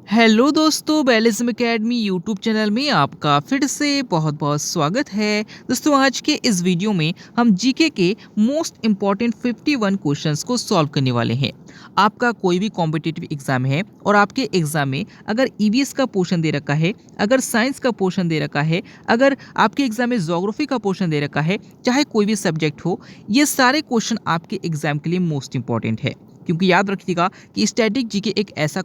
Hello दोस्तों, बैलिज्म academy YouTube channel में आपका फिर से बहुत बहुत स्वागत है। दोस्तों, आज के इस वीडियो में हम जीके के मोस्ट इम्पॉर्टेंट 51 क्वेश्चंस को सॉल्व करने वाले हैं। आपका कोई भी कॉम्पिटिटिव एग्जाम है और आपके एग्जाम में अगर ईवीएस का पोर्शन दे रखा है, अगर साइंस का पोर्शन दे रखा है, अगर आपके एग्जाम में ज्योग्राफी का पोर्शन दे रखा है, चाहे कोई भी सब्जेक्ट हो, ये सारे क्वेश्चन आपके एग्जाम के लिए मोस्ट इंपॉर्टेंट है। क्योंकि याद रखिएगा कि स्टैटिक जीके एक ऐसा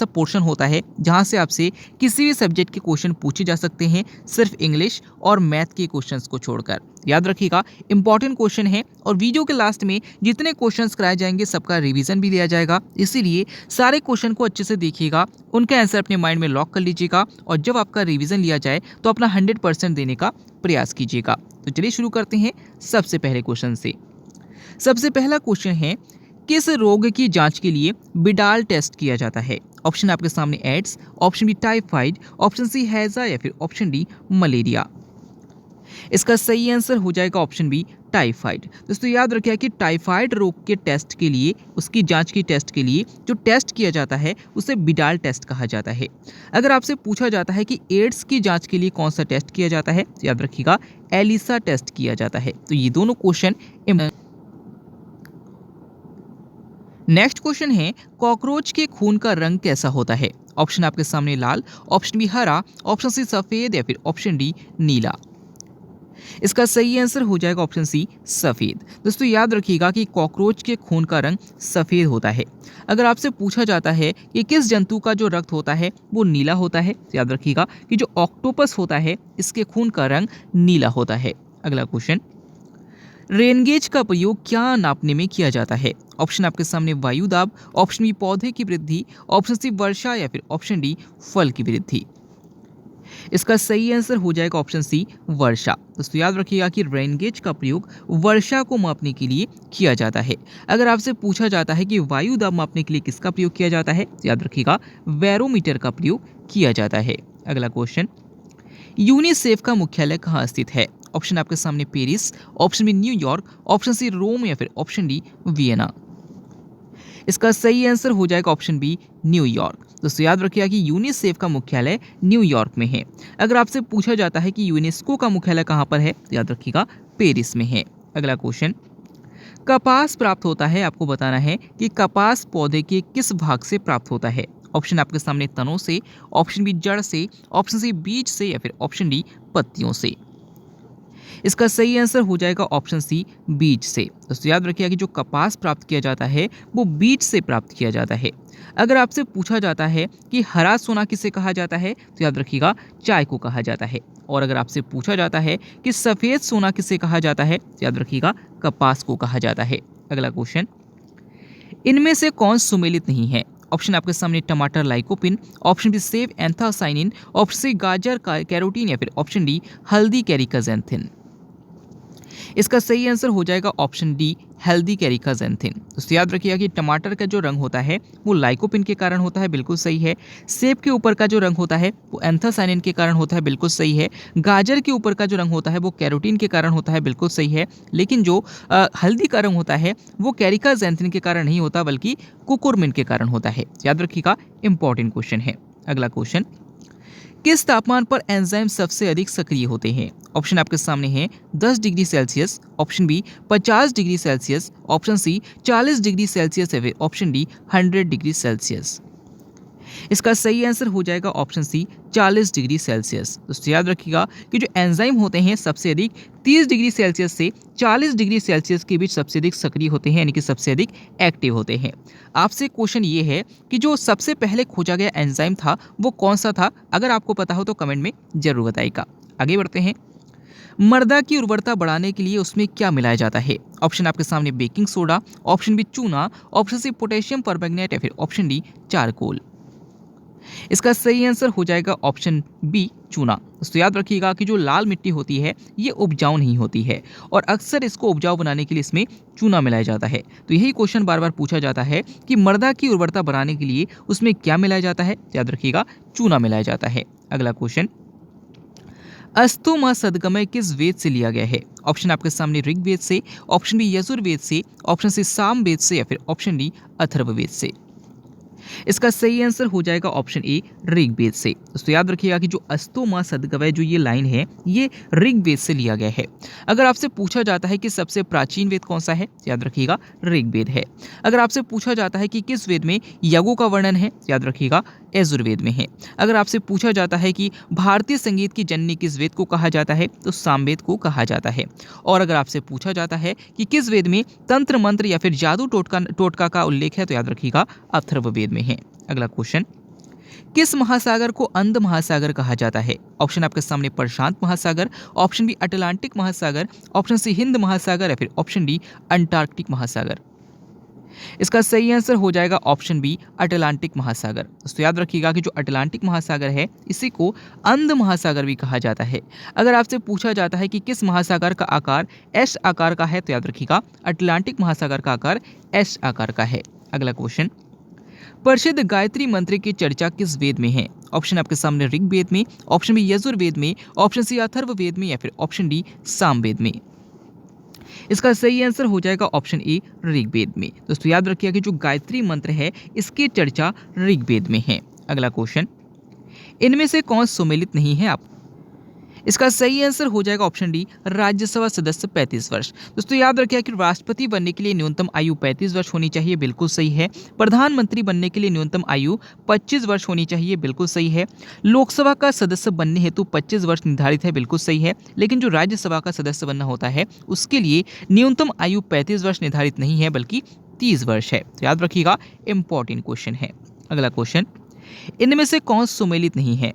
पोर्शन होता है जहां से आपसे किसी भी सब्जेक्ट के क्वेश्चन पूछे जा सकते हैं, सिर्फ इंग्लिश और मैथ के क्वेश्चंस को छोड़कर। याद रखिएगा, इंपॉर्टेंट क्वेश्चन है और वीडियो के लास्ट में जितने क्वेश्चंस कराए जाएंगे सबका रिवीजन भी दिया जाएगा। इसीलिए सारे क्वेश्चन को अच्छे से देखिएगा, उनका आंसर अपने माइंड में लॉक कर लीजिएगा और जब आपका रिवीजन लिया जाए तो अपना 100% देने का प्रयास कीजिएगा। तो चलिए शुरू करते हैं सबसे पहले क्वेश्चन से। सबसे पहला क्वेश्चन है, किस रोग की जांच के लिए बिडाल टेस्ट किया जाता है? ऑप्शन आपके सामने AIDS, option B typhoid, option C हैजा या फिर ऑप्शन डी मलेरिया। इसका सही आंसर हो जाएगा ऑप्शन बी टाइफाइड। दोस्तों, याद रखिए कि टाइफाइड रोग के टेस्ट के लिए, उसकी जांच की टेस्ट के लिए जो टेस्ट किया जाता है उसे बिडाल टेस्ट कहा जाता है। अगर आपसे पूछा जाता है कि एड्स की जांच के लिए कौन सा टेस्ट किया जाता है, तो याद रखिएगा एलिसा टेस्ट किया जाता है। तो ये दोनों क्वेश्चन। नेक्स्ट क्वेश्चन है, कॉकरोच के खून का रंग कैसा होता है? ऑप्शन आपके सामने लाल, ऑप्शन बी हरा, ऑप्शन सी सफेद या फिर ऑप्शन डी नीला। इसका सही आंसर हो जाएगा ऑप्शन सी सफेद। दोस्तों, याद रखिएगा कि कॉकरोच के खून का रंग सफेद होता है। अगर आपसे पूछा जाता है कि किस जंतु का जो रक्त होता है वो नीला होता है, तो याद रखिएगा कि जो ऑक्टोपस होता है इसके खून का रंग नीला होता है। अगला क्वेश्चन, रेनगेज का प्रयोग क्या नापने में किया जाता है? ऑप्शन आपके सामने वायु दाब, ऑप्शन बी पौधे की वृद्धि, ऑप्शन सी वर्षा या फिर ऑप्शन डी फल की वृद्धि। इसका सही आंसर हो जाएगा ऑप्शन सी वर्षा। दोस्तों, याद रखिएगा कि रेनगेज का प्रयोग वर्षा को मापने के लिए किया जाता है। अगर आपसे पूछा जाता है कि वायु दाब मापने के लिए किसका प्रयोग किया जाता है, तो याद रखिएगा बैरोमीटर का प्रयोग किया जाता है। अगला क्वेश्चन, यूनिसेफ का मुख्यालय कहाँ स्थित है? ऑप्शन आपके सामने Paris, option b New York, option c Rome या फिर ऑप्शन डी वियना। इसका सही आंसर हो जाएगा ऑप्शन बी न्यूयॉर्क। दोस्तों, याद रखिएगा कि यूनिसेफ का मुख्यालय न्यूयॉर्क में है। अगर आपसे पूछा जाता है कि यूनेस्को का मुख्यालय कहाँ पर है, तो याद रखिएगा पेरिस में है। अगला क्वेश्चन, कपास प्राप्त होता है, आपको बताना है कि कपास पौधे के किस भाग से प्राप्त होता है? ऑप्शन आपके सामने तनों से, ऑप्शन बी जड़ से, ऑप्शन सी बीज से या फिर ऑप्शन डी पत्तियों से। इसका सही आंसर हो जाएगा ऑप्शन सी बीज से। दोस्तों, याद रखिएगा कि जो कपास प्राप्त किया जाता है वो बीज से प्राप्त किया जाता है। अगर आपसे पूछा जाता है कि हरा सोना किसे कहा जाता है, तो याद रखिएगा चाय को कहा जाता है। और अगर आपसे पूछा जाता है कि सफ़ेद सोना किसे कहा जाता है, तो याद रखिएगा कपास को कहा जाता है। अगला क्वेश्चन, इनमें से कौन सुमेलित नहीं है? ऑप्शन आपके सामने टमाटर लाइकोपिन, ऑप्शन बी सेव एंथासाइनिन, ऑप्शन सी गाजर कैरोटीन या फिर ऑप्शन डी हल्दी कैरिकाजेंथिन। इसका सही आंसर हो जाएगा ऑप्शन डी हेल्दी कैरिकाजेंथिन। दोस्तों, याद रखिएगा कि टमाटर का जो रंग होता है वो लाइकोपिन के कारण होता है, बिल्कुल सही है। सेब के ऊपर का जो रंग होता है वो एंथासाइनिन के कारण होता है, बिल्कुल सही है। गाजर के ऊपर का जो रंग होता है वो कैरोटीन के कारण होता है, बिल्कुल सही है। लेकिन जो हल्दी का रंग होता है वो कैरिकाजेंथिन के कारण नहीं होता बल्कि कुकुरमिन के कारण होता है। याद रखिएगा, इंपॉर्टेंट क्वेश्चन है। अगला क्वेश्चन, किस तापमान पर एंजाइम सबसे अधिक सक्रिय होते हैं? ऑप्शन आपके सामने हैं 10 degree Celsius, option B 50 degree Celsius, option C 40 degree Celsius या फिर ऑप्शन डी 100 डिग्री सेल्सियस। इसका सही आंसर हो जाएगा ऑप्शन सी 40 डिग्री सेल्सियस। दोस्तों, याद रखिएगा कि जो एंजाइम होते हैं सबसे अधिक 30 डिग्री सेल्सियस से 40 डिग्री सेल्सियस के बीच सबसे अधिक सक्रिय होते हैं, यानी कि सबसे अधिक एक्टिव होते हैं। आपसे क्वेश्चन ये है कि जो सबसे पहले खोजा गया एंजाइम था वो कौन सा था? अगर आपको पता हो तो कमेंट में जरूर बताइएगा। आगे बढ़ते हैं, मृदा की उर्वरता बढ़ाने के लिए उसमें क्या मिलाया जाता है? ऑप्शन आपके सामने बेकिंग सोडा, ऑप्शन बी चूना, ऑप्शन सी पोटेशियम परमैंगनेट या फिर ऑप्शन डी चारकोल। इसका सही आंसर हो जाएगा ऑप्शन बी चूना। तो याद रखिएगा कि जो लाल मिट्टी होती है ये उपजाऊ नहीं होती है और अक्सर इसको उपजाऊ बनाने के लिए इसमें चूना मिलाया जाता है। तो यही क्वेश्चन बार बार पूछा जाता है कि मृदा की उर्वरता बढ़ाने के लिए उसमें क्या मिलाया जाता है? याद रखिएगा चूना मिलाया जाता है। अगला क्वेश्चन, अस्तु मा सदगमय किस वेद से लिया गया है? ऑप्शन आपके सामने ऋग्वेद से, ऑप्शन बी यजुर्वेद से, ऑप्शन सी सामवेद से या फिर ऑप्शन डी अथर्ववेद से। इसका सही आंसर हो जाएगा ऑप्शन ए ऋग्वेद से। दोस्तों याद रखिएगा कि जो अस्तो मां सद्गवय जो ये लाइन है ये ऋग्वेद से लिया गया है। अगर आपसे पूछा जाता है कि सबसे प्राचीन वेद कौन सा है, याद रखिएगा ऋग्वेद है। अगर आपसे पूछा जाता है कि किस वेद में यज्ञों का वर्णन है, याद रखिएगा यजुर्वेद में है। अगर आपसे पूछा जाता है कि भारतीय संगीत की जननी किस वेद को कहा जाता है, तो सामवेद को कहा जाता है। और अगर आपसे पूछा जाता है कि किस वेद में तंत्र मंत्र या फिर जादू टोटका का उल्लेख है, तो याद रखिएगा अथर्ववेद में है। अगला क्वेश्चन, किस महासागर को अंध महासागर कहा जाता है? ऑप्शन आपके सामने प्रशांत महासागर, ऑप्शन बी अटलांटिक महासागर, ऑप्शन सी हिंद महासागर या फिर ऑप्शन डी अंटार्कटिक महासागर। इसका सही आंसर हो जाएगा ऑप्शन बी अटलांटिक महासागर। दोस्तों याद रखिएगा कि जो अटलांटिक महासागर है इसी को अंध महासागर भी कहा जाता है। अगर आपसे पूछा जाता है कि किस महासागर का आकार एस आकार का है, तो याद रखिएगा अटलांटिक महासागर का आकार एस आकार का है। अगला क्वेश्चन, प्रसिद्ध गायत्री मंत्र की चर्चा किस वेद में है? ऑप्शन आपके सामने ऋग्वेद में, ऑप्शन बी यजुर्वेद में, ऑप्शन सी अथर्ववेद में या फिर ऑप्शन डी सामवेद में। इसका सही आंसर हो जाएगा ऑप्शन ए ऋग्वेद में। दोस्तों याद रखिएगा कि जो गायत्री मंत्र है इसकी चर्चा ऋग्वेद में है। अगला क्वेश्चन, इनमें से कौन सुमेलित नहीं है? आप इसका सही आंसर हो जाएगा ऑप्शन डी राज्यसभा सदस्य 35 वर्ष। दोस्तों याद रखिएगा कि राष्ट्रपति बनने के लिए न्यूनतम आयु 35 वर्ष होनी चाहिए, बिल्कुल सही है। प्रधानमंत्री बनने के लिए न्यूनतम आयु 25 वर्ष होनी चाहिए, बिल्कुल सही है। लोकसभा का सदस्य बनने हेतु 25 वर्ष निर्धारित है, बिल्कुल सही है। लेकिन जो राज्यसभा का सदस्य बनना होता है उसके लिए न्यूनतम आयु 35 वर्ष निर्धारित नहीं है बल्कि 30 वर्ष है। तो याद रखिएगा इंपॉर्टेंट क्वेश्चन है। अगला क्वेश्चन, इनमें से कौन सुमेलित नहीं है?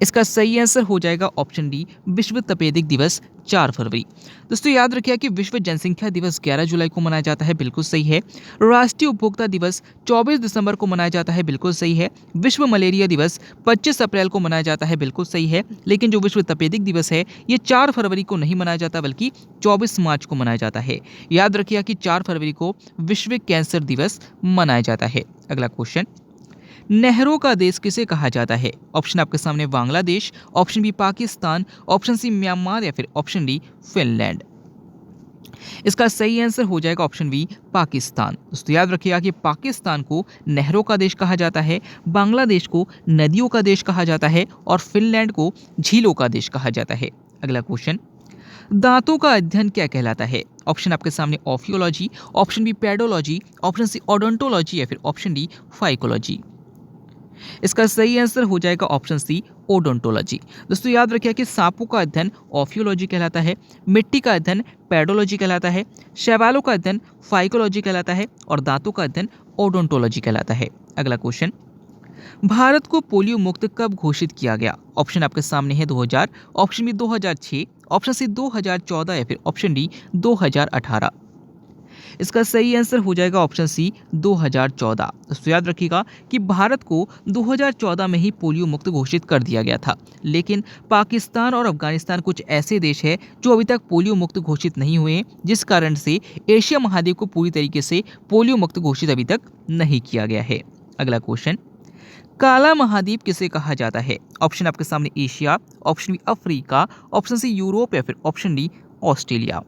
इसका सही आंसर हो जाएगा ऑप्शन डी विश्व तपेदिक दिवस 4 फरवरी। दोस्तों याद रखिए कि विश्व जनसंख्या दिवस 11 जुलाई को मनाया जाता है, बिल्कुल सही है। राष्ट्रीय उपभोक्ता दिवस 24 दिसंबर को मनाया जाता है, बिल्कुल सही है। विश्व मलेरिया दिवस 25 अप्रैल को मनाया जाता है, बिल्कुल सही है। लेकिन जो विश्व तपेदिक दिवस है ये 4 फरवरी को नहीं मनाया जाता बल्कि 24 मार्च को मनाया जाता है। याद रखिए कि 4 फरवरी को विश्व कैंसर दिवस मनाया जाता है। अगला क्वेश्चन, नहरों का देश किसे कहा जाता है? ऑप्शन आपके सामने Bangladesh, option B Pakistan, option C Myanmar या फिर ऑप्शन डी फिनलैंड। इसका सही आंसर हो जाएगा ऑप्शन बी पाकिस्तान। दोस्तों याद रखिएगा कि पाकिस्तान को नहरों का देश कहा जाता है, बांग्लादेश को नदियों का देश कहा जाता है और फिनलैंड को झीलों का देश कहा जाता है। अगला क्वेश्चन, दांतों का अध्ययन क्या कहलाता है? ऑप्शन आपके सामने ophiology, option b pedology, option c odontology या फिर ऑप्शन डी फाइकोलॉजी। इसका सही आंसर हो जाएगा ऑप्शन सी ओडोंटोलॉजी। दोस्तों याद रखिए कि सांपों का अध्ययन ऑफियोलॉजी कहलाता है, मिट्टी का अध्ययन पेडोलॉजी कहलाता है, शैवालों का अध्ययन फाइकोलॉजी कहलाता है और दांतों का अध्ययन ओडोंटोलॉजी कहलाता है। अगला क्वेश्चन, भारत को पोलियो मुक्त कब घोषित किया गया? ऑप्शन आपके सामने है 2000, ऑप्शन बी 2006, ऑप्शन सी 2014 या फिर ऑप्शन डी 2018। इसका सही आंसर हो जाएगा ऑप्शन सी 2014। दोस्तों याद रखिएगा कि भारत को 2014 में ही पोलियो मुक्त घोषित कर दिया गया था, लेकिन पाकिस्तान और अफगानिस्तान कुछ ऐसे देश हैं जो अभी तक पोलियो मुक्त घोषित नहीं हुए हैं, जिस कारण से एशिया महाद्वीप को पूरी तरीके से पोलियो मुक्त घोषित अभी तक नहीं किया गया है। अगला क्वेश्चन, काला महाद्वीप किसे कहा जाता है? ऑप्शन आपके सामने Asia, option B Africa, option C Europe या फिर ऑप्शन डी ऑस्ट्रेलिया।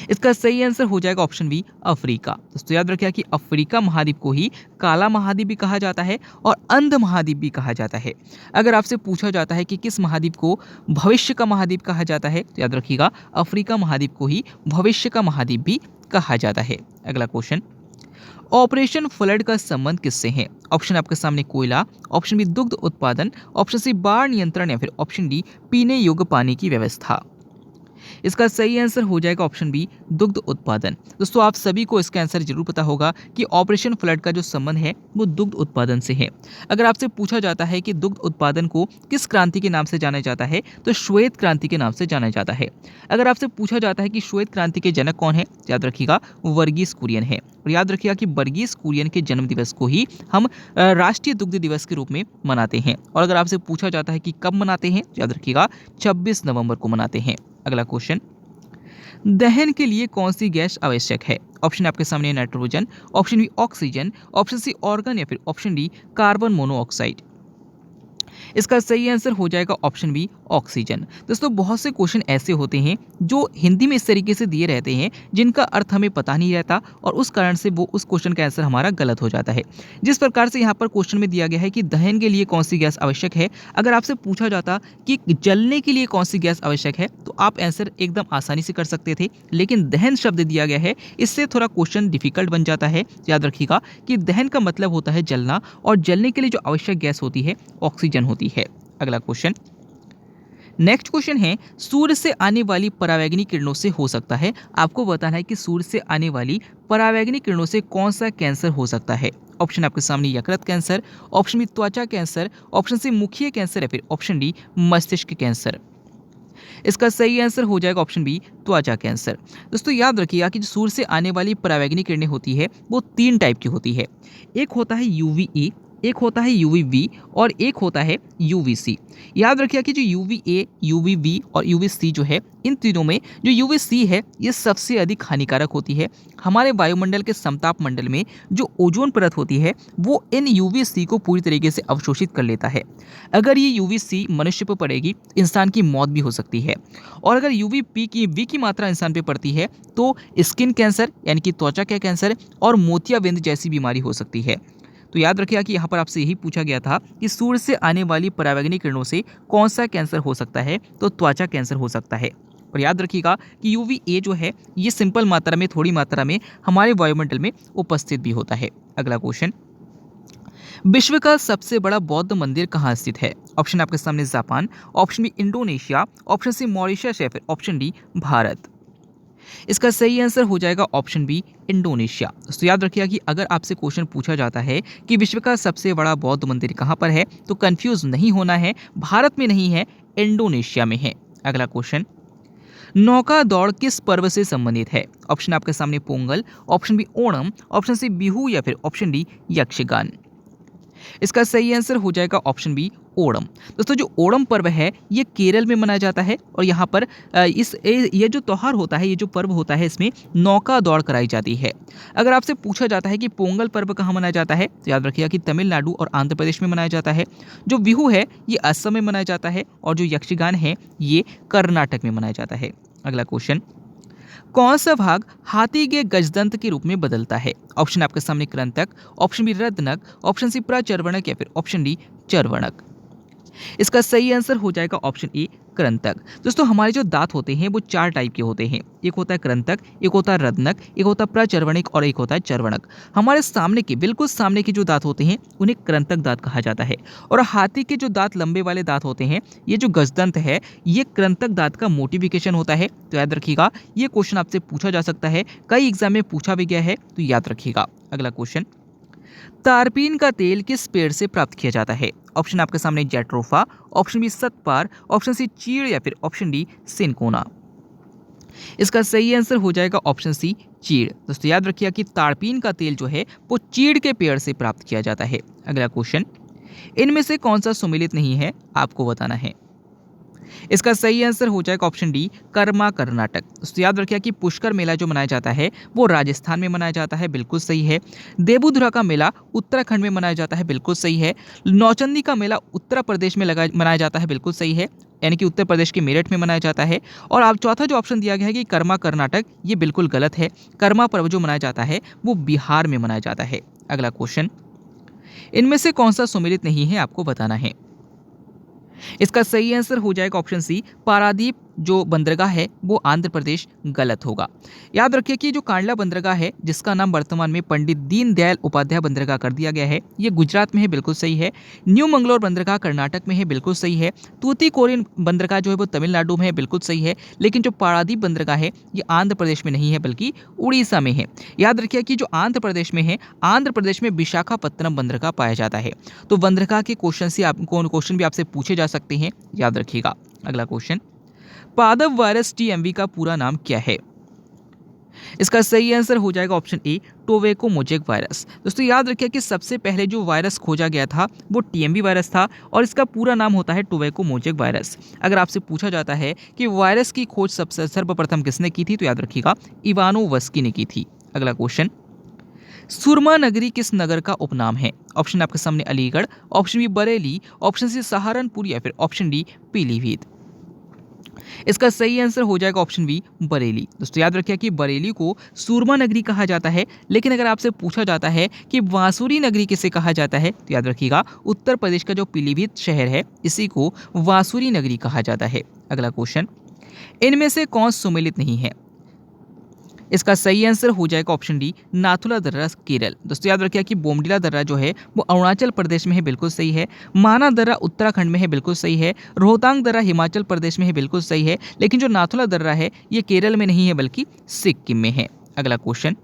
इसका सही आंसर हो जाएगा ऑप्शन बी अफ्रीका। दोस्तों याद रखिए कि अफ्रीका महाद्वीप को ही काला महाद्वीप भी कहा जाता है और अंध महाद्वीप भी कहा जाता है। अगर आपसे पूछा जाता है कि किस महाद्वीप को भविष्य का महाद्वीप कहा जाता है, तो याद रखिएगा अफ्रीका महाद्वीप को ही भविष्य का महाद्वीप भी कहा जाता है। अगला क्वेश्चन, ऑपरेशन फ्लड का संबंध किससे है? ऑप्शन आपके सामने कोयला, ऑप्शन बी दुग्ध उत्पादन, ऑप्शन सी बाढ़ नियंत्रण या फिर ऑप्शन डी पीने योग्य पानी की व्यवस्था। इसका सही आंसर हो जाएगा ऑप्शन बी दुग्ध उत्पादन। दोस्तों आप सभी को इसका आंसर जरूर पता होगा कि ऑपरेशन फ्लड का जो संबंध है वो दुग्ध उत्पादन से है। अगर आपसे पूछा जाता है कि दुग्ध उत्पादन को किस क्रांति के नाम से जाना जाता है, तो श्वेत क्रांति के नाम से जाना जाता है। अगर आपसे पूछा जाता है कि श्वेत क्रांति के जनक कौन है, याद रखिएगा वर्गीस कुरियन है। और याद रखिएगा कि वर्गीस कुरियन के जन्म दिवस को ही हम राष्ट्रीय दुग्ध दिवस के रूप में मनाते हैं। और अगर आपसे पूछा जाता है कि कब मनाते हैं, याद रखिएगा 26 नवंबर को मनाते हैं। अगला क्वेश्चन, दहन के लिए कौन सी गैस आवश्यक है? ऑप्शन आपके सामने nitrogen, option B oxygen, option C argon या फिर ऑप्शन डी कार्बन मोनोऑक्साइड। इसका सही आंसर हो जाएगा ऑप्शन बी ऑक्सीजन। दोस्तों बहुत से क्वेश्चन ऐसे होते हैं जो हिंदी में इस तरीके से दिए रहते हैं जिनका अर्थ हमें पता नहीं रहता और उस कारण से वो उस क्वेश्चन का आंसर हमारा गलत हो जाता है। जिस प्रकार से यहाँ पर क्वेश्चन में दिया गया है कि दहन के लिए कौन सी गैस आवश्यक है, अगर आपसे पूछा जाता कि जलने के लिए कौन सी गैस आवश्यक है तो आप आंसर एकदम आसानी से कर सकते थे, लेकिन दहन शब्द दिया गया है इससे थोड़ा क्वेश्चन डिफिकल्ट बन जाता है। याद रखिएगा कि दहन का मतलब होता है जलना और जलने के लिए जो आवश्यक गैस होती है ऑक्सीजन होती है। अगला क्वेश्चन, नेक्स्ट क्वेश्चन है सूर्य से आने वाली परावैंगनी किरणों से हो सकता है। आपको बताना है कि सूर्य से आने वाली परावैंगनी किरणों से कौन सा कैंसर हो सकता है। ऑप्शन आपके सामने यकृत कैंसर, ऑप्शन बी त्वचा कैंसर, ऑप्शन सी मुखीय कैंसर या फिर ऑप्शन डी मस्तिष्क कैंसर। इसका सही आंसर हो जाएगा ऑप्शन बी त्वचा कैंसर। दोस्तों याद रखिएगा कि जो सूर्य से आने वाली परावैंगनी किरणें होती है वो 3 टाइप की होती है। एक होता है यूवीए, एक होता है यूवीबी और एक होता है यूवीसी। याद रखिएगा कि जो यूवीए, यूवीबी और यूवीसी जो है इन तीनों में जो यूवीसी है ये सबसे अधिक हानिकारक होती है। हमारे वायुमंडल के समताप मंडल में जो ओजोन परत होती है वो इन यूवीसी को पूरी तरीके से अवशोषित कर लेता है। अगर ये यूवीसी मनुष्य पर पड़ेगी इंसान की मौत भी हो सकती है, और अगर यूवीपी की वी की मात्रा इंसान पे पड़ती है तो स्किन कैंसर यानी कि त्वचा का कैंसर और मोतियाबिंद जैसी बीमारी हो सकती है। तो याद रखिएगा कि यहाँ पर आपसे यही पूछा गया था कि सूर्य से आने वाली परावैंगनी किरणों से कौन सा कैंसर हो सकता है, तो त्वचा कैंसर हो सकता है। और याद रखिएगा कि यूवीए जो है ये सिंपल मात्रा में, थोड़ी मात्रा में हमारे वायुमंडल में उपस्थित भी होता है। अगला क्वेश्चन, विश्व का सबसे बड़ा बौद्ध मंदिर कहाँ स्थित है। ऑप्शन आपके सामने Japan, option B Indonesia, option C Mauritius या फिर ऑप्शन डी भारत। इसका सही आंसर हो जाएगा ऑप्शन बी इंडोनेशिया। तो याद रखिएगा कि अगर आपसे क्वेश्चन पूछा जाता है कि विश्व का सबसे बड़ा बौद्ध मंदिर कहाँ पर है तो कंफ्यूज नहीं होना है, भारत में नहीं है, इंडोनेशिया में है। अगला क्वेश्चन, नौका दौड़ किस पर्व से संबंधित है। ऑप्शन आपके सामने Pongal, option B Onam, option C Bihu या फिर ऑप्शन डी यक्षगान। इसका सही आंसर हो जाएगा ऑप्शन बी ओणम। दोस्तों जो ओणम पर्व है ये केरल में मनाया जाता है और यहाँ पर ये जो त्यौहार होता है, ये जो पर्व होता है इसमें नौका दौड़ कराई जाती है। अगर आपसे पूछा जाता है कि पोंगल पर्व कहाँ मनाया जाता है तो याद रखिएगा कि तमिलनाडु और आंध्र प्रदेश में मनाया जाता है। जो बिहू है ये असम में मनाया जाता है और जो यक्षगान है ये कर्नाटक में मनाया जाता है। अगला क्वेश्चन, कौन सा भाग हाथी के गजदंत के रूप में बदलता है। ऑप्शन आपके सामने कृंतक, ऑप्शन बी रत्नक, ऑप्शन सी प्रचर्वणक या फिर ऑप्शन डी चर्वणक। इसका सही आंसर हो जाएगा ऑप्शन ए कृंतक। दोस्तों हमारे जो दांत होते हैं वो 4 टाइप के होते हैं। एक होता है कृंतक, एक होता है रत्नक, एक होता है प्रचर्वणिक और एक होता है चर्वणक। हमारे सामने के बिल्कुल सामने के जो दांत होते हैं उन्हें कृंतक दांत कहा जाता है, और हाथी के जो दांत लंबे वाले दांत होते हैं ये जो गजदंत है ये कृंतक दांत का मोटिफिकेशन होता है। तो याद रखिएगा ये क्वेश्चन आपसे पूछा जा सकता है, कई एग्जाम में पूछा भी गया है, तो याद रखिएगा। अगला क्वेश्चन, तारपीन का तेल किस पेड़ से प्राप्त किया जाता है। ऑप्शन आपके सामने जैट्रोफा, ऑप्शन बी सतपार, ऑप्शन सी चीड़ या फिर ऑप्शन डी सिनकोना। इसका सही आंसर हो जाएगा ऑप्शन सी चीड़। दोस्तों याद रखिएगा कि तारपीन का तेल जो है वो चीड़ के पेड़ से प्राप्त किया जाता है। अगला क्वेश्चन, इनमें से कौन सा सुमेलित नहीं है आपको बताना है। इसका सही आंसर हो जाएगा ऑप्शन डी कर्मा कर्नाटक। तो याद रखिए कि पुष्कर मेला जो मनाया जाता है वो राजस्थान में मनाया जाता है, बिल्कुल सही है। देवुधुरा का मेला उत्तराखंड में मनाया जाता है, बिल्कुल सही है। नौचंदी का मेला उत्तर प्रदेश में मनाया जाता है, बिल्कुल सही है, यानी कि उत्तर प्रदेश के मेरठ में मनाया जाता है। और अब चौथा जो ऑप्शन दिया गया है कि कर्मा कर्नाटक, ये बिल्कुल गलत है। कर्मा पर्व जो मनाया जाता है वो बिहार में मनाया जाता है। अगला क्वेश्चन, इनमें से कौन सा सुमेलित नहीं है आपको बताना है। इसका सही आंसर हो जाएगा ऑप्शन सी पारादीप जो बंदरगाह है वो आंध्र प्रदेश, गलत होगा। याद रखिए कि जो कांडला बंदरगाह है जिसका नाम वर्तमान में पंडित दीनदयाल उपाध्याय बंदरगाह कर दिया गया है ये गुजरात में है, बिल्कुल सही है। न्यू मंगलोर बंदरगाह कर्नाटक में है, बिल्कुल सही है। तूतीकोरिन बंदरगाह जो है वो तमिलनाडु में है, बिल्कुल सही है। लेकिन जो पारादीप बंदरगाह है ये आंध्र प्रदेश में नहीं है बल्कि उड़ीसा में है। याद रखिए कि जो आंध्र प्रदेश में है, आंध्र प्रदेश में विशाखापत्तनम बंदरगाह पाया जाता है। तो बंदरगाह के क्वेश्चन भी आपसे पूछे जा सकते हैं, याद रखिएगा। अगला क्वेश्चन, पादप वायरस टीएमवी का पूरा नाम क्या है। इसका सही आंसर हो जाएगा option A tobacco mosaic virus. दोस्तों याद रखिए कि सबसे पहले जो वायरस खोजा गया था वो टीएमवी वायरस था और इसका पूरा नाम होता है टोबैको मोज़ेक वायरस। अगर आपसे पूछा जाता है कि वायरस की खोज सबसे सर्वप्रथम किसने की थी तो याद रखिएगा इवानोवस्की ने की थी। अगला क्वेश्चन, सुरमा नगरी किस नगर का उपनाम है? ऑप्शन आपके सामने Aligarh, option B Bareilly, option C Saharanpur या फिर ऑप्शन डी पीलीभीत। इसका सही आंसर हो जाएगा ऑप्शन बी बरेली। दोस्तों याद रखिए कि बरेली को सूरमा नगरी कहा जाता है, लेकिन अगर आपसे पूछा जाता है कि वासुरी नगरी किसे कहा जाता है तो याद रखिएगा उत्तर प्रदेश का जो पीलीभीत शहर है इसी को वासुरी नगरी कहा जाता है। अगला क्वेश्चन, इनमें से कौन सुमेलित नहीं है? इसका सही आंसर हो जाएगा ऑप्शन डी नाथुला दर्रा केरल। दोस्तों याद रखिए कि बोमडिला दर्रा जो है वो अरुणाचल प्रदेश में है, बिल्कुल सही है। माना दर्रा उत्तराखंड में है, बिल्कुल सही है। रोहतांग दर्रा हिमाचल प्रदेश में है, बिल्कुल सही है। लेकिन जो नाथुला दर्रा है ये केरल में नहीं है बल्कि सिक्किम में है। अगला क्वेश्चन,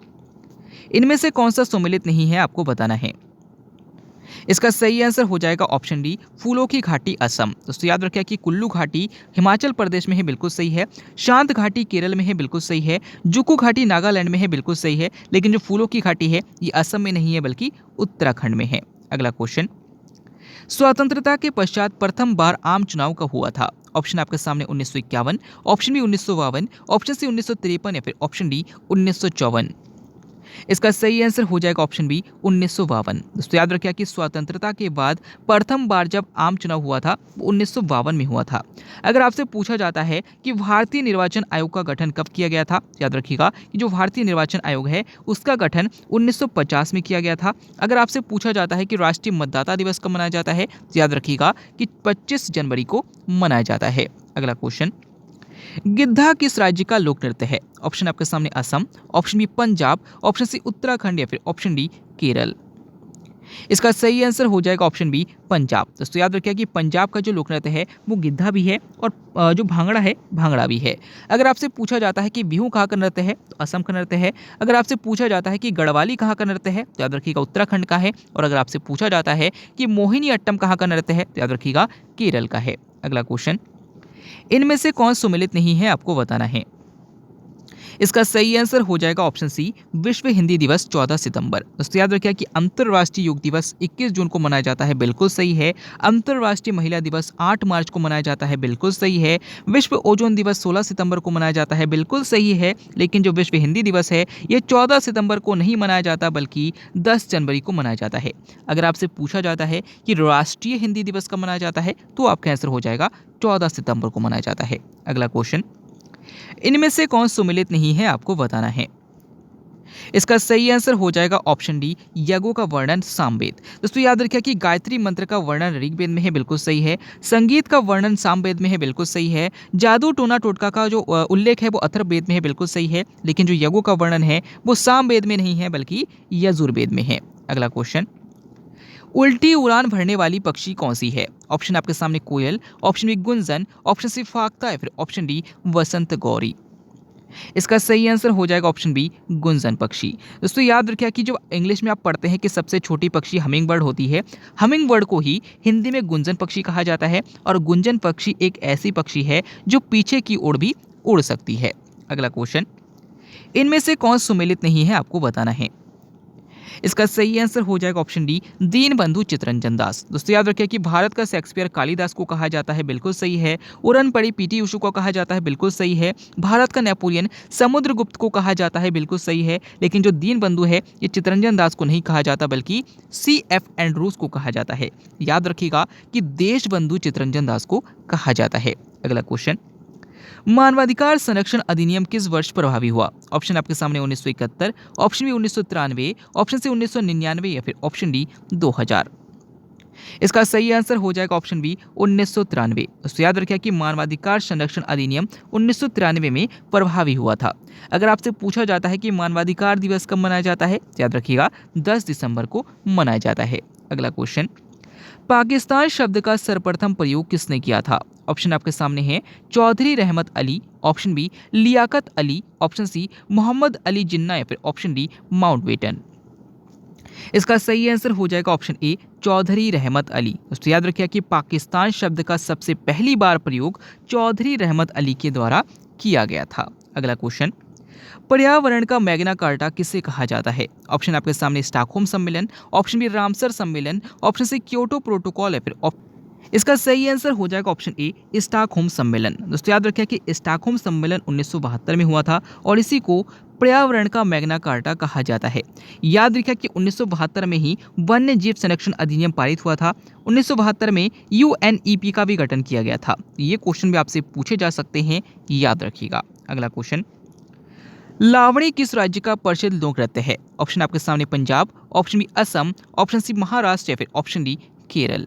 इनमें से कौन सा सुमेलित नहीं है आपको बताना है। इसका सही आंसर हो जाएगा ऑप्शन डी फूलों की घाटी असम। दोस्तों याद रखिए कि कुल्लू घाटी हिमाचल प्रदेश में है, बिल्कुल सही है। शांत घाटी केरल में है, बिल्कुल सही है। जुकू घाटी नागालैंड में है, बिल्कुल सही है। लेकिन जो फूलों की घाटी है ये असम में नहीं है बल्कि उत्तराखंड में है। अगला क्वेश्चन, स्वतंत्रता के पश्चात प्रथम बार आम चुनाव कब हुआ था? ऑप्शन आपके सामने 1951, ऑप्शन बी 1952, ऑप्शन सी 1953 या फिर ऑप्शन डी 1954। इसका सही आंसर हो जाएगा ऑप्शन बी 1952। दोस्तों याद रखिए कि स्वतंत्रता के बाद प्रथम बार जब आम चुनाव हुआ था वो 1952 में हुआ था। अगर आपसे पूछा जाता है कि भारतीय निर्वाचन आयोग का गठन कब किया गया था, याद रखिएगा कि जो भारतीय निर्वाचन आयोग है उसका गठन 1950 में किया गया था। अगर आपसे पूछा जाता है कि राष्ट्रीय मतदाता दिवस कब मनाया जाता है तो याद रखिएगा कि 25 जनवरी को मनाया जाता है। अगला क्वेश्चन, गिद्धा किस राज्य का लोक नृत्य है? ऑप्शन आपके सामने Assam, option B Punjab, option C Uttarakhand या फिर ऑप्शन डी केरल। इसका सही आंसर हो जाएगा ऑप्शन बी पंजाब। दोस्तों याद रखिए कि पंजाब का जो लोक नृत्य है वो गिद्धा भी है और जो भांगड़ा है भांगड़ा भी है। अगर आपसे पूछा जाता है कि बिहू कहाँ का नृत्य है तो असम का नृत्य है। अगर आपसे पूछा जाता है कि गढ़वाली कहाँ का नृत्य है तो याद रखिएगा उत्तराखंड का है। और अगर आपसे पूछा जाता है कि मोहिनी अट्टम कहाँ का नृत्य है तो याद रखिएगा केरल का है। अगला क्वेश्चन, इनमें से कौन सुमेलित नहीं है आपको बताना है। इसका सही आंसर हो जाएगा ऑप्शन सी विश्व हिंदी दिवस 14 सितंबर। दोस्तों याद रखिए कि अंतर्राष्ट्रीय योग दिवस 21 जून को मनाया जाता है, बिल्कुल सही है। अंतर्राष्ट्रीय महिला दिवस 8 मार्च को मनाया जाता है, बिल्कुल सही है। विश्व ओजोन दिवस 16 सितंबर को मनाया जाता है, बिल्कुल सही है। लेकिन जो विश्व हिंदी दिवस है ये 14 सितंबर को नहीं मनाया जाता बल्कि 10 जनवरी को मनाया जाता है। अगर आपसे पूछा जाता है कि राष्ट्रीय हिंदी दिवस कब मनाया जाता है तो आपका आंसर हो जाएगा 14 सितंबर को मनाया जाता है। अगला क्वेश्चन, इनमें से कौन सुमेलित नहीं है आपको बताना है। इसका सही आंसर हो जाएगा ऑप्शन डी यज्ञों का वर्णन सामवेद। दोस्तों याद रखिए कि गायत्री मंत्र का वर्णन ऋग्वेद में है, बिल्कुल सही है। संगीत का वर्णन सामवेद में है, बिल्कुल सही है। जादू टोना टोटका का जो उल्लेख है वो अथर्ववेद में है, बिल्कुल सही है। लेकिन जो यज्ञों का वर्णन है वो सामवेद में नहीं है बल्कि यजुर्वेद में है। अगला क्वेश्चन, उल्टी उड़ान भरने वाली पक्षी कौन सी है? ऑप्शन आपके सामने कोयल, ऑप्शन बी गुंजन, ऑप्शन सी फाख्ता या फिर ऑप्शन डी वसंत गौरी। इसका सही आंसर हो जाएगा ऑप्शन बी गुंजन पक्षी। दोस्तों याद रखिए कि जो इंग्लिश में आप पढ़ते हैं कि सबसे छोटी पक्षी हमिंग बर्ड होती है, हमिंग बर्ड को ही हिंदी में गुंजन पक्षी कहा जाता है। और गुंजन पक्षी एक ऐसी पक्षी है जो पीछे की ओर भी उड़ सकती है। अगला क्वेश्चन, इनमें से कौन सुमेलित नहीं है आपको बताना है। इसका सही आंसर हो जाएगा ऑप्शन डी दीनबंधु चित्तरंजन दास। दोस्तों याद रखिए कि भारत का शेक्सपियर कालिदास को कहा जाता है, बिल्कुल सही है। उड़न पड़ी पीटी उषा को कहा जाता है, बिल्कुल सही है। भारत का नेपोलियन समुद्रगुप्त को कहा जाता है, बिल्कुल सही है। लेकिन जो दीनबंधु है ये चित्तरंजन दास को नहीं कहा जाता बल्कि CF एंड्रूज को कहा जाता है। याद रखिएगा कि देशबंधु चित्तरंजन दास को कहा जाता है। अगला क्वेश्चन, मानवाधिकार संरक्षण अधिनियम किस वर्ष प्रभावी हुआ? ऑप्शन आपके सामने 1971, ऑप्शन बी 1993, ऑप्शन सी 1999 या फिर ऑप्शन डी 2000। इसका सही आंसर हो जाएगा ऑप्शन बी 1993। तो याद रखिए कि मानवाधिकार संरक्षण अधिनियम 1993 में प्रभावी हुआ था। अगर आपसे पूछा जाता है कि मानवाधिकार दिवस कब मनाया जाता है तो याद रखिएगा 10 दिसंबर को मनाया जाता है। अगला क्वेश्चन, पाकिस्तान शब्द का सर्वप्रथम प्रयोग किसने किया था? ऑप्शन आपके सामने है Chaudhary Rahmat Ali, option b Liaquat Ali, option c Mohammad Ali Jinnah या फिर ऑप्शन डी माउंटबेटन। इसका सही आंसर हो जाएगा ऑप्शन ए चौधरी रहमत अली। दोस्तों याद रखिए कि पाकिस्तान शब्द का सबसे पहली बार प्रयोग चौधरी रहमत अली के द्वारा किया गया था। अगला क्वेश्चन, पर्यावरण का मैग्ना कार्टा किसे कहा जाता है? ऑप्शन आपके सामने स्टॉकहोम सम्मेलन, ऑप्शन बी रामसर सम्मेलन, ऑप्शन सी क्योटो प्रोटोकॉल या फिर इसका सही आंसर हो जाएगा ऑप्शन ए, स्टॉकहोम सम्मेलन। दोस्तों याद रखिए कि स्टॉकहोम सम्मेलन 1972 में हुआ था और इसी को पर्यावरण का मैग्ना कार्टा कहा जाता है। याद रखिए कि 1972 में ही वन्य जीव संरक्षण अधिनियम पारित हुआ था। 1972 में यूएनईपी का भी गठन किया गया था। ये क्वेश्चन भी आपसे पूछे जा सकते हैं, याद रखिएगा। अगला क्वेश्चन, लावणी किस राज्य का प्रसिद्ध लोक नृत्य है? ऑप्शन आपके सामने Punjab, option B Assam, option C Maharashtra या फिर ऑप्शन डी केरल।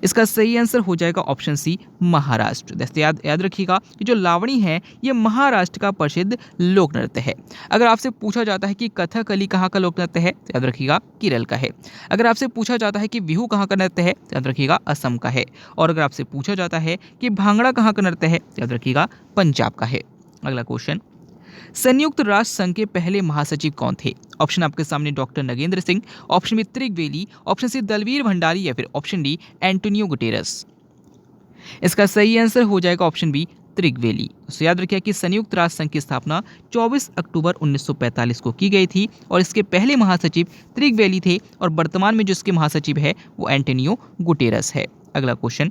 इसका सही आंसर हो जाएगा ऑप्शन सी, महाराष्ट्र। दोस्तों याद रखिएगा कि जो लावणी है ये महाराष्ट्र का प्रसिद्ध लोक नृत्य है। अगर आपसे पूछा जाता है कि कथकली कहाँ का लोक नृत्य है तो याद रखिएगा केरल का है। अगर आपसे पूछा जाता है कि बिहू कहाँ का नृत्य है तो याद रखिएगा असम का है। और अगर आपसे पूछा जाता है कि भांगड़ा कहाँ का नृत्य है तो याद रखिएगा पंजाब का है। अगला क्वेश्चन, संयुक्त राष्ट्र संघ के पहले महासचिव कौन थे? ऑप्शन आपके सामने doctor Nagendra Singh, option b Trygve Lie, option c Dalveer Bhandari या फिर ऑप्शन डी एंटोनियो गुटेरस। इसका सही आंसर हो जाएगा ऑप्शन बी, त्रिगवेली। तो याद रखिए कि संयुक्त राष्ट्र संघ की स्थापना 24 अक्टूबर 1945 को की गई थी और इसके पहले महासचिव त्रिगवेली थे और वर्तमान में जिसके महासचिव है वो एंटोनियो गुटेरस है। अगला क्वेश्चन,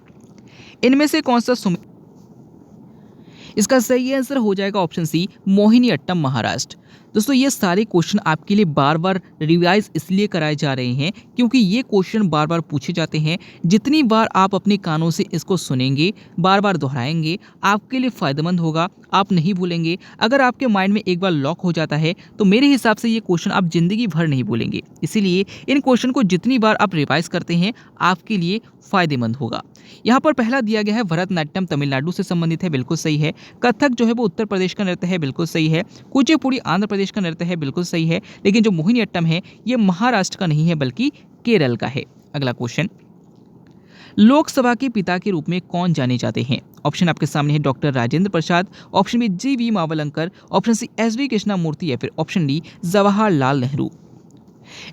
इनमें से कौन सा इसका सही आंसर हो जाएगा ऑप्शन सी, मोहिनीअट्टम महाराष्ट्र। दोस्तों ये सारे क्वेश्चन आपके लिए बार बार रिवाइज इसलिए कराए जा रहे हैं क्योंकि ये क्वेश्चन बार बार पूछे जाते हैं। जितनी बार आप अपने कानों से इसको सुनेंगे, बार बार दोहराएंगे, आपके लिए फ़ायदेमंद होगा, आप नहीं भूलेंगे। अगर आपके माइंड में एक बार लॉक हो जाता है तो मेरे हिसाब से ये क्वेश्चन आप ज़िंदगी भर नहीं भूलेंगे। इसीलिए इन क्वेश्चन को जितनी बार आप रिवाइज करते हैं आपके लिए फ़ायदेमंद होगा। यहाँ पर पहला दिया गया है भरतनाट्यम तमिलनाडु से संबंधित है, बिल्कुल सही है। कथक जो है वो उत्तर प्रदेश का नृत्य है, बिल्कुल सही है। कुचिपुड़ी आंध्र प्रदेश का नृत्य है, बिल्कुल सही है। लेकिन जो मोहिनीअट्टम है ये महाराष्ट्र का नहीं है बल्कि केरल का है। अगला क्वेश्चन, लोकसभा के पिता के रूप में कौन जाने जाते हैं? ऑप्शन आपके सामने है doctor Rajendra Prasad, option b G V. Mavalankar, option c S V. Krishnamurthy या फिर ऑप्शन डी जवाहरलाल नेहरू।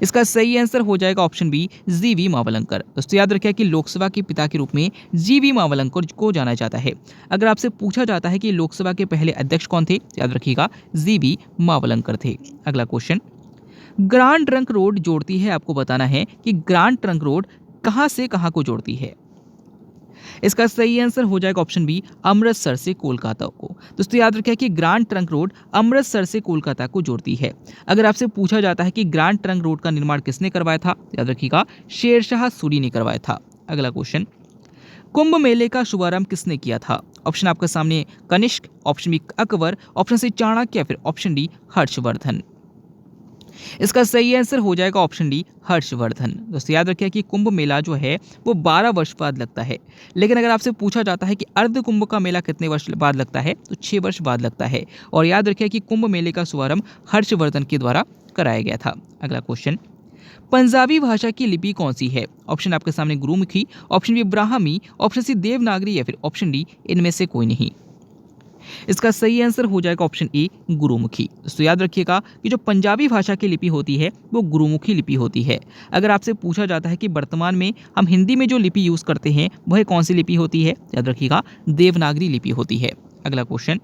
इसका सही आंसर हो जाएगा ऑप्शन बी, जी.वी. मावलंकर। दोस्तों याद रखिए कि लोकसभा के पिता के रूप में जी.वी. मावलंकर को जाना जाता है। अगर आपसे पूछा जाता है कि लोकसभा के पहले अध्यक्ष कौन थे, याद रखिएगा जी.वी. मावलंकर थे। अगला क्वेश्चन, ग्रांड ट्रंक रोड जोड़ती है, आपको बताना है कि ग्रांड ट्रंक रोड कहां से कहां को जोड़ती है। इसका सही आंसर हो जाएगा ऑप्शन बी, अमृतसर से कोलकाता को। दोस्तों याद रखिए कि ग्रांड ट्रंक रोड अमृतसर से कोलकाता को जोड़ती है। अगर आपसे पूछा जाता है कि ग्रांड ट्रंक रोड का निर्माण किसने करवाया था, याद रखिएगा शेरशाह सूरी ने करवाया था। अगला क्वेश्चन, कुंभ मेले का शुभारंभ किसने किया था? ऑप्शन आपके सामने Kanishka, option B Akbar, option C Chanakya या फिर ऑप्शन डी हर्षवर्धन। इसका सही आंसर हो जाएगा ऑप्शन डी, हर्षवर्धन। दोस्तों याद रखिए कि कुंभ मेला जो है वो 12 वर्ष बाद लगता है। लेकिन अगर आपसे पूछा जाता है कि अर्ध कुंभ का मेला कितने वर्ष बाद लगता है तो 6 वर्ष बाद लगता है। और याद रखिए कि कुंभ मेले का शुभारंभ हर्षवर्धन के द्वारा कराया गया था। अगला क्वेश्चन, पंजाबी भाषा की लिपि कौन सी है? ऑप्शन आपके सामने Gurmukhi, option B Brahmi, option C Devanagari या फिर ऑप्शन डी इनमें से कोई नहीं। इसका सही आंसर हो जाएगा ऑप्शन ए, गुरुमुखी। तो याद रखिएगा कि जो पंजाबी भाषा की लिपि होती है वो गुरुमुखी लिपि होती है। अगर आपसे पूछा जाता है कि वर्तमान में हम हिंदी में जो लिपि यूज करते हैं वह कौन सी लिपि होती है, याद रखिएगा देवनागरी लिपि होती है। अगला क्वेश्चन,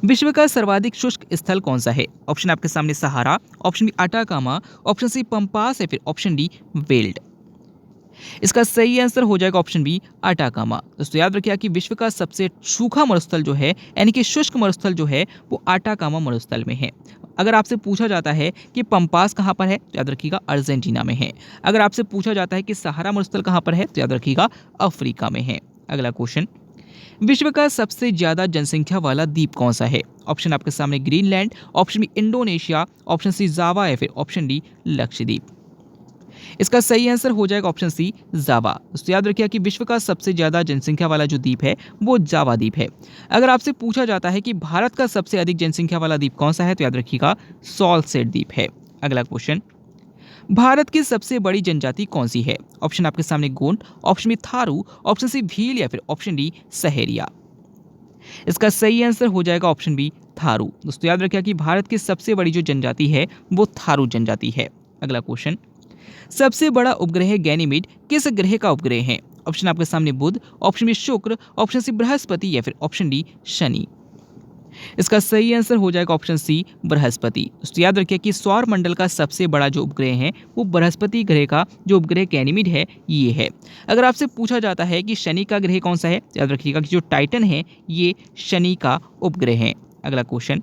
विश्व का सर्वाधिक शुष्क स्थल कौन सा है? ऑप्शन आपके सामने Sahara, option b Atacama, option c Pampas या फिर ऑप्शन डी वेल्ड। इसका सही आंसर हो जाएगा ऑप्शन बी, अटाकामा। दोस्तों याद रखिए कि विश्व का सबसे सूखा मरुस्थल जो है यानी कि शुष्क मरुस्थल जो है वो अटाकामा मरुस्थल में है। अगर आपसे पूछा जाता है कि पंपास कहाँ पर है तो याद रखिएगा अर्जेंटीना में है। अगर आपसे पूछा जाता है कि सहारा मरुस्थल कहाँ पर है तो याद रखिएगा अफ्रीका में है। अगला क्वेश्चन, विश्व का सबसे ज्यादा जनसंख्या वाला द्वीप कौन सा है? ऑप्शन आपके सामने Greenland, option B Indonesia, option c Java या फिर ऑप्शन डी लक्षद्वीप। इसका सही आंसर हो जाएगा ऑप्शन सी, जावा। दोस्तों याद रखिए कि विश्व का सबसे ज्यादा जनसंख्या वाला जो द्वीप है वो जावा द्वीप है। अगर आपसे पूछा जाता है कि भारत का सबसे अधिक जनसंख्या वाला द्वीप कौन सा है तो याद रखिएगा सॉल्सेट द्वीप है। अगला क्वेश्चन, भारत की सबसे बड़ी जनजाति कौन सी है? ऑप्शन आपके सामने Gond, option B Tharu, option C Bhil या फिर ऑप्शन डी सहेरिया। इसका सही आंसर हो जाएगा ऑप्शन बी, थारू। दोस्तों याद रखिए कि भारत की सबसे बड़ी जो जनजाति है वो थारू जनजाति है। अगला क्वेश्चन, सबसे बड़ा उपग्रह गैनीमेड किस ग्रह का उपग्रह है? ऑप्शन आपके सामने बुध, ऑप्शन बी शुक्र, ऑप्शन सी बृहस्पति या फिर ऑप्शन डी शनि। इसका सही आंसर हो जाएगा ऑप्शन सी बृहस्पति। दोस्तों याद रखिए कि सौर मंडल का सबसे बड़ा जो उपग्रह है वो बृहस्पति ग्रह का जो उपग्रह गैनीमेड है ये है। अगर आपसे पूछा जाता है कि शनि का ग्रह कौन सा है, याद रखिएगा कि जो टाइटन है ये शनि का उपग्रह है। अगला क्वेश्चन,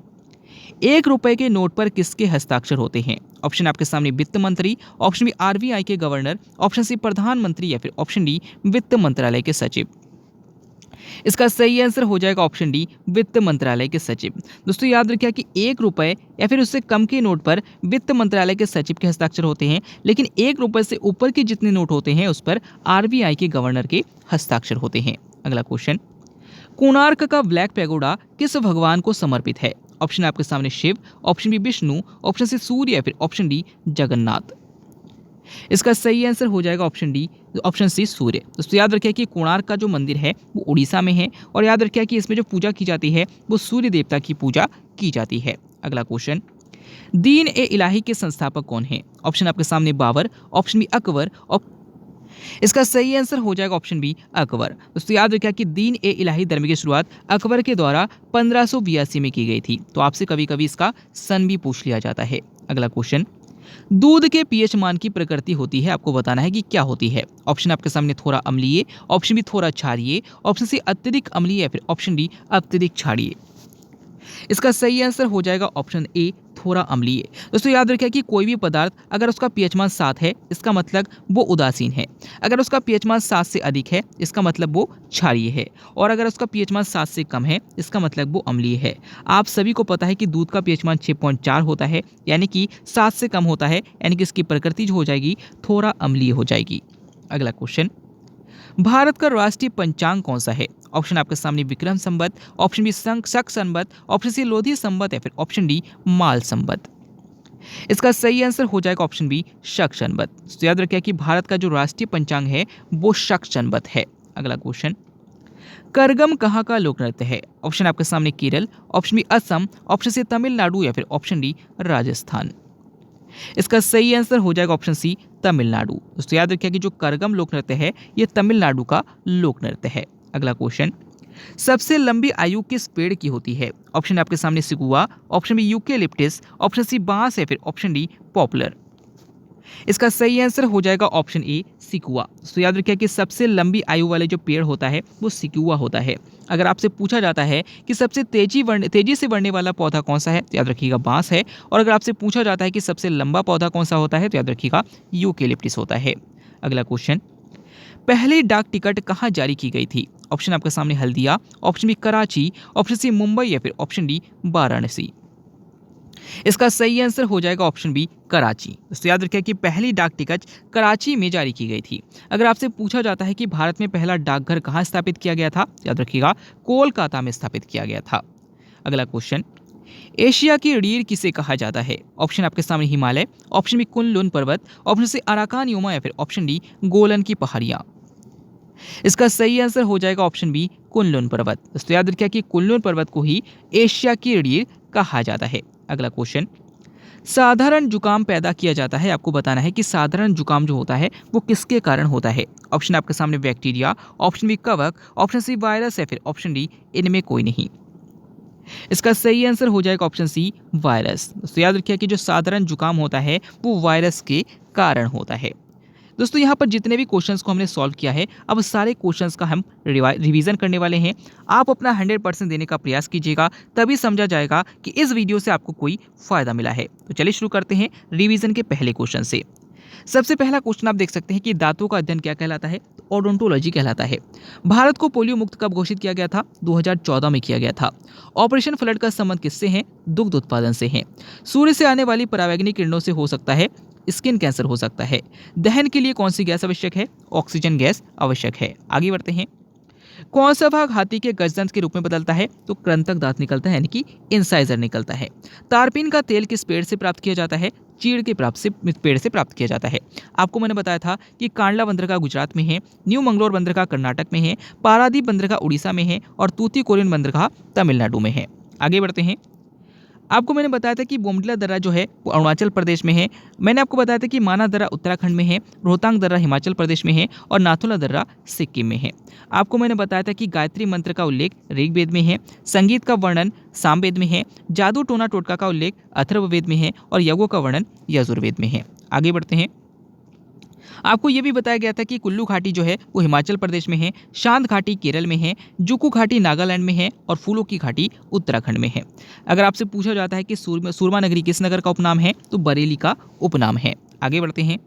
1 रुपए के नोट पर किसके हस्ताक्षर होते हैं? ऑप्शन आपके सामने वित्त मंत्री, ऑप्शन बी आरबीआई के गवर्नर, ऑप्शन सी प्रधानमंत्री या फिर ऑप्शन डी वित्त मंत्रालय के सचिव। इसका सही आंसर हो जाएगा ऑप्शन डी वित्त मंत्रालय के सचिव। दोस्तों याद रखिए कि 1 रुपए या फिर उससे कम के नोट पर वित्त मंत्रालय के सचिव के हस्ताक्षर होते हैं, लेकिन 1 रुपए से ऊपर के जितने नोट होते हैं उस पर आरबीआई के गवर्नर के हस्ताक्षर होते हैं। अगला क्वेश्चन, कोणार्क का ब्लैक पैगोडा किस भगवान को समर्पित है? ऑप्शन आपके सामने Shiv, option b Vishnu, option c Surya या फिर ऑप्शन डी जगन्नाथ। इसका सही आंसर हो जाएगा ऑप्शन डी, ऑप्शन सी सूर्य। दोस्तों याद रखिए कि कोणार्क का जो मंदिर है वो उड़ीसा में है और याद रखिए कि इसमें जो पूजा की जाती है वो सूर्य देवता की पूजा की जाती है। अगला क्वेश्चन, दीन ए इलाही के संस्थापक कौन है? ऑप्शन आपके सामने बाबर, ऑप्शन बी अकबर, इसका सही आंसर हो जाएगा ऑप्शन बी अकबर। दोस्तों याद रखिए कि दीन ए इलाही धर्म की शुरुआत अकबर के द्वारा 1582 में की गई थी। तो आपसे कभी कभी इसका सन भी पूछ लिया जाता है। अगला क्वेश्चन, दूध के पीएच मान की प्रकृति होती है, आपको बताना है कि क्या होती है। ऑप्शन आपके सामने थोड़ा अम्लीय, ऑप्शन बी थोड़ा क्षारीय, ऑप्शन सी अत्यधिक अम्लीय या फिर ऑप्शन डी अत्यधिक क्षारीय। इसका सही आंसर हो जाएगा ऑप्शन ए थोड़ा अम्लीय। दोस्तों याद रखिए कि कोई भी पदार्थ अगर उसका पीएच मान 7 है इसका मतलब वो उदासीन है, अगर उसका पीएच मान 7 से अधिक है इसका मतलब वो क्षारीय है, और अगर उसका पीएच मान 7 से कम है इसका मतलब वो अम्लीय है। आप सभी को पता है कि दूध का पीएच मान 6.4 होता है, यानी कि 7 से कम होता है, यानी कि इसकी प्रकृति जो हो जाएगी थोड़ा अम्लीय हो जाएगी। अगला क्वेश्चन, भारत का राष्ट्रीय पंचांग कौन सा है? ऑप्शन आपके सामने विक्रम संवत, ऑप्शन बी शक संवत, ऑप्शन सी लोधी संवत या फिर ऑप्शन डी माल संवत। इसका सही आंसर हो जाएगा ऑप्शन बी शक संवत। तो याद रखिए कि भारत का जो राष्ट्रीय पंचांग है वो शक संवत है। अगला क्वेश्चन, करगम कहाँ का लोक नृत्य है? ऑप्शन आपके सामने Kerala, option B Assam, option C Tamil Nadu या फिर ऑप्शन डी राजस्थान। इसका सही आंसर हो जाएगा ऑप्शन सी तमिलनाडु। दोस्तों याद रखिए कि जो करगम लोक नृत्य है ये तमिलनाडु का लोक नृत्य है। अगला क्वेश्चन, सबसे लंबी आयु किस पेड़ की होती है? ऑप्शन आपके सामने sequoia, option b eucalyptus, option c बांस या फिर ऑप्शन डी पॉपुलर। इसका सही आंसर हो जाएगा ऑप्शन ए सिकुआ। तो याद रखिए कि सबसे लंबी आयु वाले जो पेड़ होता है वो सिकुआ होता है। अगर आपसे पूछा जाता है कि सबसे तेजी से बढ़ने वाला पौधा कौन सा है तो याद रखिएगा बांस है, और अगर आपसे पूछा जाता है कि सबसे लंबा पौधा कौन सा होता है तो याद रखिएगा यूकेलिप्टिस होता है। अगला क्वेश्चन, पहली डाक टिकट कहाँ जारी की गई थी? ऑप्शन आपके सामने Haldia, option B Karachi, option C Mumbai या फिर ऑप्शन डी वाराणसी। इसका सही आंसर हो जाएगा ऑप्शन बी कराची। दोस्तों याद रखिए कि पहली डाक टिकट कराची में जारी की गई थी। अगर आपसे पूछा जाता है कि भारत में पहला डाकघर कहाँ स्थापित किया गया था, याद रखिएगा कोलकाता में स्थापित किया गया था। अगला क्वेश्चन, एशिया की रीढ़ किसे कहा जाता है? ऑप्शन आपके सामने हिमालय, ऑप्शन बी कुनलुन पर्वत, ऑप्शन सी अराकान योमा या फिर ऑप्शन डी गोलन की पहाड़ियां। इसका सही आंसर हो जाएगा ऑप्शन बी कुनलुन पर्वत। दोस्तों याद रखिए कि कुनलुन पर्वत को ही एशिया की रीढ़ कहा जाता है। अगला क्वेश्चन, साधारण जुकाम पैदा किया जाता है, आपको बताना है कि साधारण जुकाम जो होता है वो किसके कारण होता है। ऑप्शन आपके सामने बैक्टीरिया, ऑप्शन बी कवक, ऑप्शन सी वायरस या फिर ऑप्शन डी इनमें कोई नहीं। इसका सही आंसर हो जाएगा ऑप्शन सी वायरस। दोस्तों याद रखिए कि जो साधारण जुकाम होता है वो वायरस के कारण होता है। दोस्तों यहाँ पर जितने भी क्वेश्चंस को हमने सॉल्व किया है अब सारे क्वेश्चंस का हम रिवीजन करने वाले हैं। आप अपना 100% देने का प्रयास कीजिएगा, तभी समझा जाएगा कि इस वीडियो से आपको कोई फायदा मिला है। तो चलिए शुरू करते हैं रिवीजन के पहले क्वेश्चन से। सबसे पहला क्वेश्चन आप देख सकते हैं कि दांतों का अध्ययन क्या कहलाता है, तो ओडोंटोलॉजी कहलाता है। भारत को पोलियो मुक्त कब घोषित किया गया था? 2014 में किया गया था। ऑपरेशन फ्लड का संबंध किससे है? दुग्ध उत्पादन से है। सूर्य से आने वाली परावैंगनिक किरणों से हो सकता है स्किन कैंसर हो सकता है। दहन के लिए कौन सी गैस आवश्यक है? ऑक्सीजन गैस आवश्यक है। आगे बढ़ते हैं। कौन सा भाग हाथी के गजदंत के रूप में बदलता है? तो कृंतक दांत निकलता है, यानी कि इंसाइजर निकलता है। तारपीन का तेल किस पेड़ से प्राप्त किया जाता है? चीड़ के पेड़ से प्राप्त किया जाता है। आपको मैंने बताया था कि कांडला बंदरगाह गुजरात में है, न्यू मंगलोर बंदरगाह कर्नाटक में है, पारादीप बंदरगाह उड़ीसा में है और तूतीकोरिन बंदरगाह तमिलनाडु में है। आगे बढ़ते हैं। आपको मैंने बताया था कि बोमडिला दर्रा जो है वो अरुणाचल प्रदेश में है। मैंने आपको बताया था कि माना दर्रा उत्तराखंड में है, रोहतांग दर्रा हिमाचल प्रदेश में है और नाथुला दर्रा सिक्किम में है। आपको मैंने बताया था कि गायत्री मंत्र का उल्लेख ऋग्वेद में है, संगीत का वर्णन सामवेद में है, जादू टोना टोटका का उल्लेख अथर्ववेद में है और यज्ञों का वर्णन यजुर्वेद में है। आगे बढ़ते हैं। आपको ये भी बताया गया था कि कुल्लू घाटी जो है वो हिमाचल प्रदेश में है, शांत घाटी केरल में है, जुकू घाटी नागालैंड में है और फूलों की घाटी उत्तराखंड में है। अगर आपसे पूछा जाता है कि सूरमा नगरी किस नगर का उपनाम है, तो बरेली का उपनाम है। आगे बढ़ते हैं।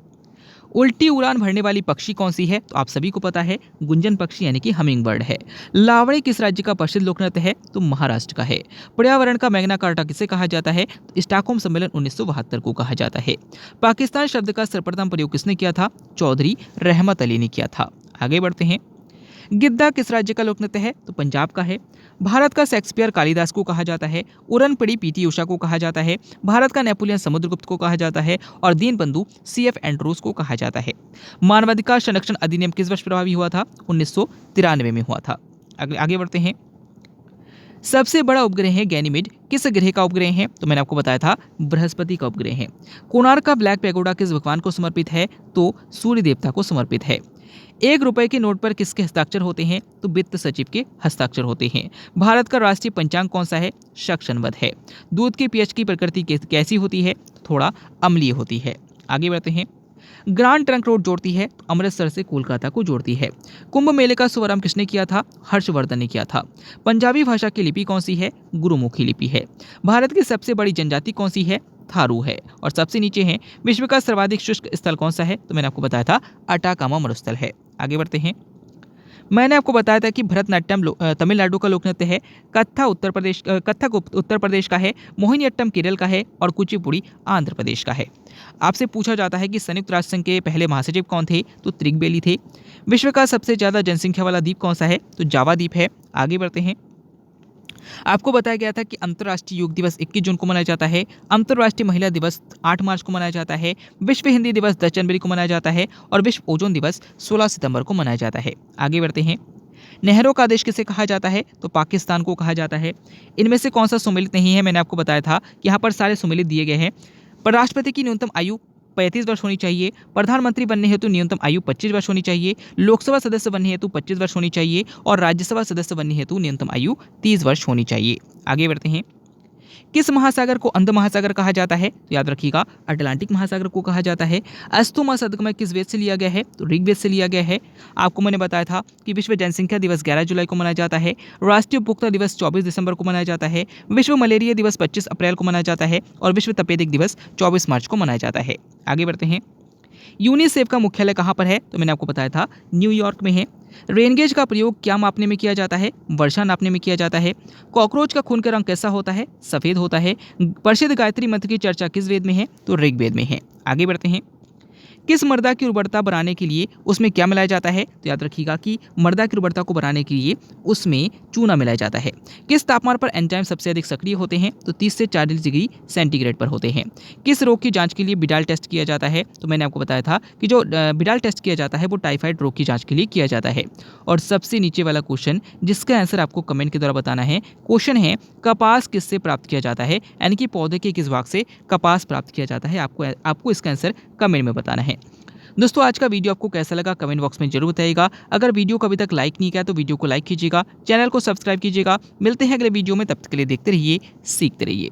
उल्टी उड़ान भरने वाली पक्षी कौन सी है, तो आप सभी को पता है गुंजन पक्षी यानी कि हमिंग बर्ड है। लावणी किस राज्य का प्रसिद्ध लोक नृत्य है, तो महाराष्ट्र का है। पर्यावरण का मैग्ना कार्टा किसे कहा जाता है, तो स्टॉकहोम सम्मेलन 1972 को कहा जाता है। पाकिस्तान शब्द का सर्वप्रथम प्रयोग किसने किया था, चौधरी रहमत अली ने किया था। आगे बढ़ते हैं। गिद्दा किस राज्य का लोक नृत्य है, तो पंजाब का है। भारत का शेक्सपियर कालिदास को कहा जाता है। उड़न पड़ी पीटी उषा को कहा जाता है। भारत का नेपोलियन समुद्रगुप्त को कहा जाता है और दीनबंधु CF एंड्रूज को कहा जाता है। मानवाधिकार संरक्षण अधिनियम किस वर्ष प्रभावी हुआ था, 1993 में हुआ था। आगे बढ़ते हैं। सबसे बड़ा उपग्रह है गैनीमेड किस ग्रह का उपग्रह है, तो मैंने आपको बताया था बृहस्पति का उपग्रह है। कोणार्क का ब्लैक पैगोडा किस भगवान को समर्पित है, तो सूर्य देवता को समर्पित है। 1 रुपए के नोट पर किसके हस्ताक्षर होते हैं, तो वित्त सचिव के हस्ताक्षर होते हैं। भारत का राष्ट्रीय पंचांग कौन सा है, शक्शनवद है। दूध के pH की प्रकृति कैसी होती है, थोड़ा अम्लीय होती है। आगे बढ़ते हैं। ग्रांड ट्रंक रोड जोड़ती है, तो अमृतसर से कोलकाता को जोड़ती है। कुंभ मेले का शुभारंभ किसने किया था, हर्षवर्धन ने किया था। पंजाबी भाषा की लिपि कौन सी है, गुरुमुखी लिपि है। भारत की सबसे बड़ी जनजाति कौन सी है, थारू है। और सबसे नीचे है विश्व का सर्वाधिक शुष्क स्थल कौन सा है, तो मैंने आपको बताया था अटाकामा मरुस्थल है। आगे बढ़ते हैं। मैंने आपको बताया था कि भरतनाट्यम तमिलनाडु का लोक नृत्य है, कथक उत्तर प्रदेश का है, मोहिनीअट्टम केरल का है और कुचिपुड़ी आंध्र प्रदेश का है। आपसे पूछा जाता है कि संयुक्त राष्ट्र संघ के पहले महासचिव कौन थे, तो त्रिगबेली थे। विश्व का सबसे ज्यादा जनसंख्या वाला द्वीप कौन सा है, तो जावा द्वीप है। आगे बढ़ते हैं। आपको बताया गया था कि अंतर्राष्ट्रीय योग दिवस 21 जून को मनाया जाता है। अंतर्राष्ट्रीय महिला दिवस 8 मार्च को मनाया जाता है। विश्व हिंदी दिवस 10 जनवरी को मनाया जाता है और विश्व ओजोन दिवस 16 सितंबर को मनाया जाता है। आगे बढ़ते हैं। नहरों का देश किसे कहा जाता है, तो पाकिस्तान को कहा जाता है। इनमें से कौन सा सुमेलित नहीं है, मैंने आपको बताया था कि यहाँ पर सारे सुमेलित दिए गए हैं। पर राष्ट्रपति की न्यूनतम आयु 35 वर्ष होनी चाहिए। प्रधानमंत्री बनने हेतु न्यूनतम आयु 25 वर्ष होनी चाहिए। लोकसभा सदस्य बनने हेतु 25 वर्ष होनी चाहिए और राज्यसभा सदस्य बनने हेतु न्यूनतम आयु 30 वर्ष होनी चाहिए। आगे बढ़ते हैं। किस महासागर को अंध महासागर कहा जाता है, तो याद रखिएगा अटलांटिक महासागर को कहा जाता है। अस्तु सदगमय किस वेद से लिया गया है, तो ऋग्वेद से लिया गया है। आपको मैंने बताया था कि विश्व जनसंख्या दिवस 11 जुलाई को मनाया जाता है। राष्ट्रीय उपभोक्ता दिवस 24 दिसंबर को मनाया जाता है। विश्व मलेरिया दिवस 25 अप्रैल को मनाया जाता है और विश्व तपेदिक दिवस 24 मार्च को मनाया जाता है। आगे बढ़ते हैं। यूनिसेफ का मुख्यालय कहाँ पर है, तो मैंने आपको बताया था न्यूयॉर्क में है। रेनगेज का प्रयोग क्या मापने में किया जाता है, वर्षा नापने में किया जाता है। कॉकरोच का खून का रंग कैसा होता है, सफेद होता है। प्रसिद्ध गायत्री मंत्र की चर्चा किस वेद में है, तो ऋग्वेद में है। आगे बढ़ते हैं। किस मृदा की उर्वरता बढ़ाने के लिए उसमें क्या मिलाया जाता है, तो याद रखिएगा कि मृदा की उर्वरता को बढ़ाने के लिए उसमें चूना मिलाया जाता है। किस तापमान पर एंजाइम सबसे अधिक सक्रिय होते हैं, तो 30 से 40 डिग्री सेंटीग्रेड पर होते हैं। किस रोग की जांच के लिए बिडाल टेस्ट किया जाता है, तो मैंने आपको बताया था कि जो बिडाल टेस्ट किया जाता है वो टाइफाइड रोग की जांच के लिए किया जाता है। और सबसे नीचे वाला क्वेश्चन जिसका आंसर आपको कमेंट के द्वारा बताना है, क्वेश्चन है कपास किससे प्राप्त किया जाता है, यानी कि पौधे के किस भाग से कपास प्राप्त किया जाता है। आपको इसका आंसर कमेंट में बताना है। दोस्तों आज का वीडियो आपको कैसा लगा कमेंट बॉक्स में जरूर बताइएगा। अगर वीडियो को अभी तक लाइक नहीं किया तो वीडियो को लाइक कीजिएगा, चैनल को सब्सक्राइब कीजिएगा। मिलते हैं अगले वीडियो में, तब तक के लिए देखते रहिए, सीखते रहिए।